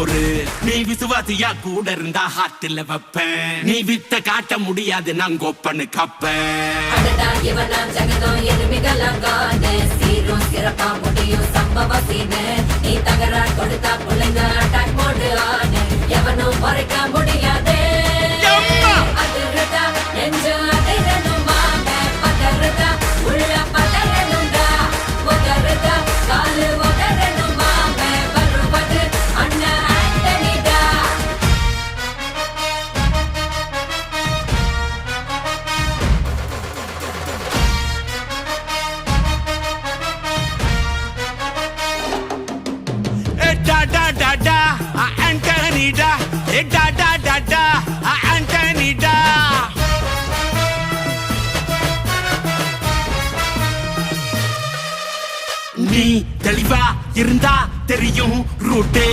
பொறு. நீ விசுவாசியா கூட இருந்தா ஹார்ட்ல வைப்பேன். நீ வித்த காட்ட முடியாது நான் கோப்பனு கப்பேன். சீரும் சிறப்பா முடியும் சம்பவ சீனு. நீ தகரா கொடுத்தா பிள்ளைங்க அட்டாக் மோடு ஆனு. எவனும் மறைக்க முடியாது. அதிருதா நெஞ்சு அதிரணுமாங்க. பதறுதா உள்ள பதறணுண்டா. உதறுதா காலு உதறணுமாங்க. வருவது அண்ணன் ஆண்டனிடா. Antonida, Antonida. நீ தெளிவா இருந்தா தெரியும் ரூட்டே.